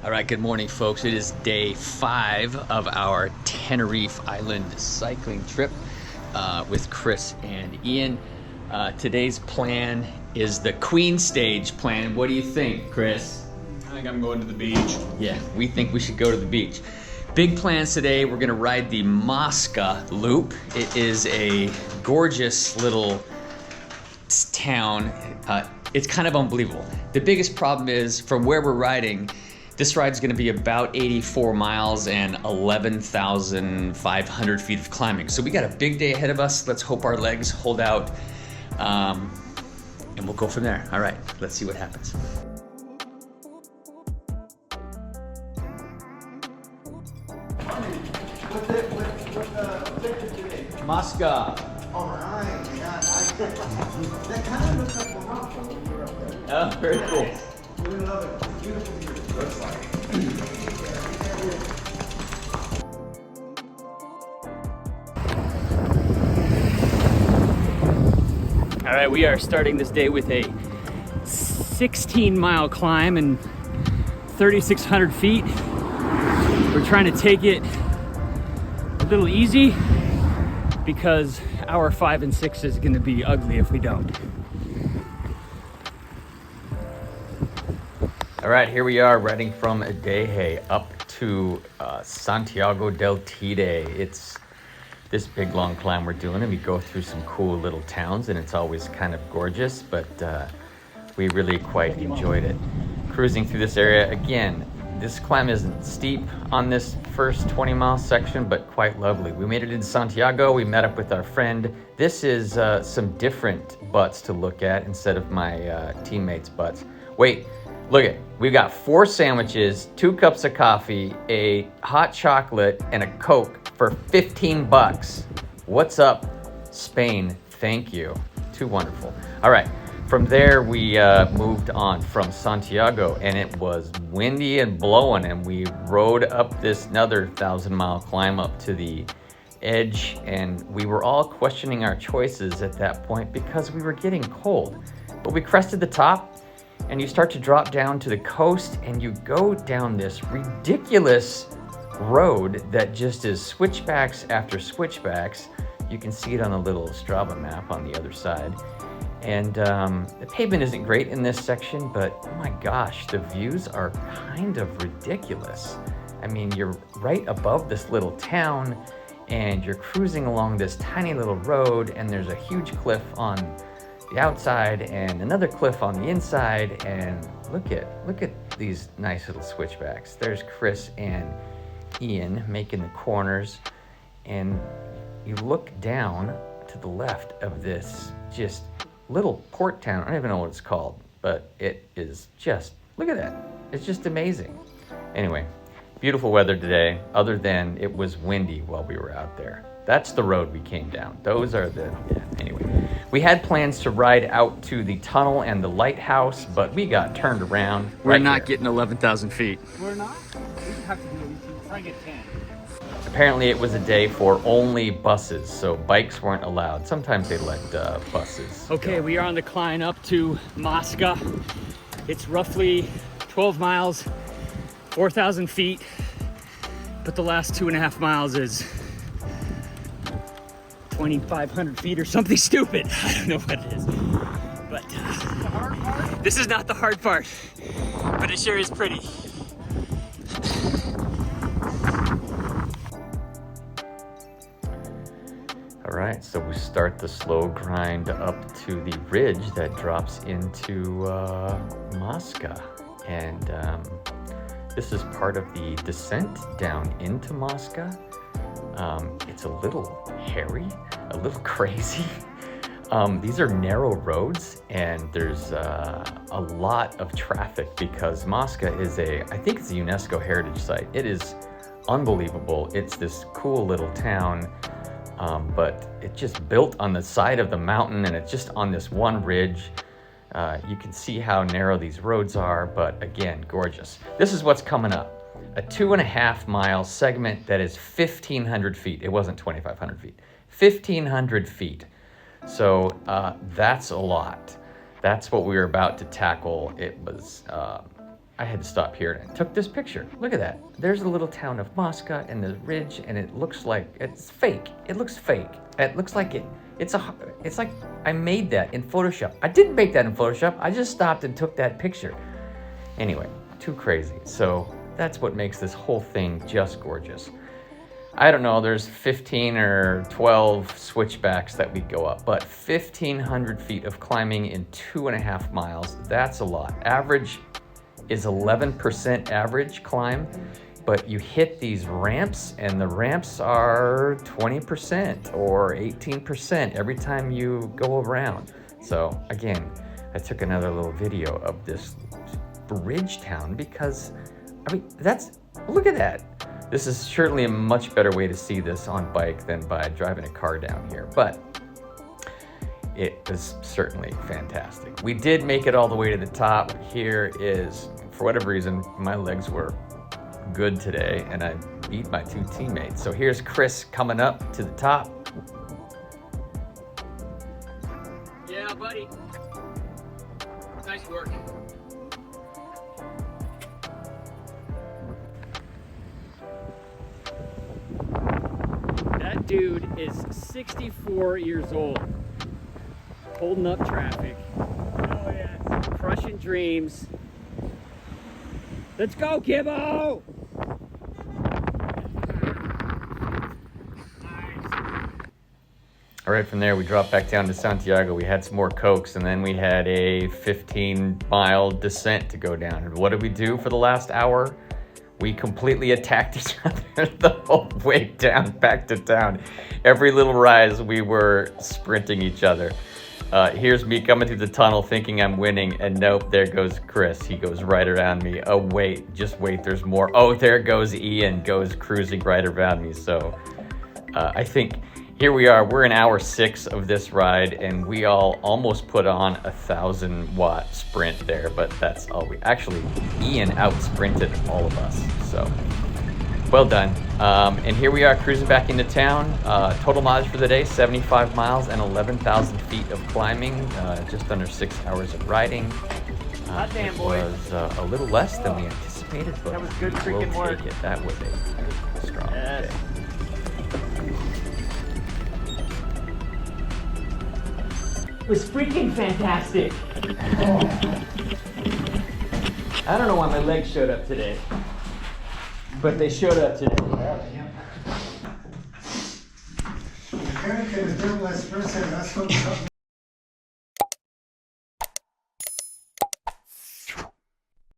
All right, good morning, folks. It is day 5 of our Tenerife Island cycling trip with Chris and Ian. Today's plan is the Queen Stage plan. What do you think, Chris? I think I'm going to the beach. Yeah, we think we should go to the beach. Big plans today. We're gonna ride the Masca loop. It is a gorgeous little town. It's kind of unbelievable. The biggest problem is from where we're riding, this ride is going to be about 84 miles and 11,500 feet of climbing. So we got a big day ahead of us. Let's hope our legs hold out, and we'll go from there. All right, let's see what happens. Masca. All right, yeah, that kind of looks like Morocco when you were up there. Oh, very cool. We love it. It's beautiful here. Looks like. All right, we are starting this day with a 16-mile climb and 3,600 feet. We're trying to take it a little easy because hour 5 and 6 is going to be ugly if we don't. All right, here we are riding from Teide up to Santiago del Teide. It's this big long climb we're doing, and we go through some cool little towns, and it's always kind of gorgeous, but we really quite enjoyed it. Cruising through this area, again, this climb isn't steep on this first 20-mile section, but quite lovely. We made it in Santiago. We met up with our friend. This is some different butts to look at instead of my teammates' butts. Wait, look it. We've got 4 sandwiches, 2 cups of coffee, a hot chocolate, and a Coke for 15 bucks. What's up, Spain? Thank you. Too wonderful. All right. From there, we moved on from Santiago, and it was windy and blowing, and we rode up this another 1,000-mile climb up to the edge, and we were all questioning our choices at that point because we were getting cold. But we crested the top, and you start to drop down to the coast, and you go down this ridiculous road that just is switchbacks after switchbacks. You can see it on the little Strava map on the other side. And the pavement isn't great in this section, but oh my gosh, the views are kind of ridiculous. I mean, you're right above this little town, and you're cruising along this tiny little road, and there's a huge cliff on the outside and another cliff on the inside, and look at these nice little switchbacks. There's Chris and Ian making the corners, and you look down to the left of this just little port town. I don't even know what it's called, but it is just, look at that. It's just amazing. Anyway, beautiful weather today, other than it was windy while we were out there. That's the road we came down. Those are the, yeah, anyway. We had plans to ride out to the tunnel and the lighthouse, but we got turned around. We're not getting 11,000 feet. We're not? We have to do it. Try and get 10. Apparently it was a day for only buses, so bikes weren't allowed. Sometimes they let buses Okay, go. we are on the climb up to Masca. It's roughly 12 miles, 4,000 feet, but the last 2.5 miles is 2,500 feet or something stupid. I don't know what it is, but this is not the hard part, but it sure is pretty. All right, so we start the slow grind up to the ridge that drops into Masca. And this is part of the descent down into Masca. It's a little hairy, a little crazy. These are narrow roads, and there's a lot of traffic because Masca is I think it's a UNESCO heritage site. It is unbelievable. It's this cool little town. But it's just built on the side of the mountain, and it's just on this one ridge. You can see how narrow these roads are, but again, gorgeous. This is what's coming up. A 2.5-mile segment that is 1,500 feet. It wasn't 2,500 feet. 1,500 feet. So that's a lot. That's what we were about to tackle. It was I had to stop here and I took this picture. Look at that. There's the little town of Masca and the ridge, and it looks like it's fake. It looks fake. It looks like it's like I made that in Photoshop. I didn't make that in Photoshop. I just stopped and took that picture. Anyway, too crazy. So that's what makes this whole thing just gorgeous. I don't know, there's 15 or 12 switchbacks that we go up, but 1,500 feet of climbing in 2.5 miles, that's a lot. Average is 11% average climb, but you hit these ramps, and the ramps are 20% or 18% every time you go around. So again, I took another little video of this bridge town because, I mean, look at that. This is certainly a much better way to see this on bike than by driving a car down here, but it was certainly fantastic. We did make it all the way to the top. Here is, for whatever reason, my legs were good today and I beat my 2 teammates. So here's Chris coming up to the top. Yeah, buddy. Nice work. That dude is 64 years old, holding up traffic. Oh yeah, crushing dreams. Let's go, Gibbo! All right, from there we dropped back down to Santiago. We had some more Cokes, and then we had a 15-mile descent to go down. And what did we do for the last hour? We completely attacked each other the whole way down, back to town. Every little rise, we were sprinting each other. Here's me coming through the tunnel thinking I'm winning, and nope, there goes Chris. He goes right around me. Oh, wait, just wait, there's more. Oh, there goes Ian, goes cruising right around me. So I think here we are. We're in hour 6 of this ride, and we all almost put on a 1,000-watt sprint there, but that's all we... Actually, Ian out-sprinted all of us, so well done. And here we are cruising back into town. Total mileage for the day, 75 miles and 11,000 feet of climbing, just under 6 hours of riding. Hot damn, it boy. was a little less than we anticipated, but That was good we'll freaking work. take it. That was a strong Yes. day. It was freaking fantastic. I don't know why my legs showed up today, but they showed up today. Creo que el tiempo es first and that's what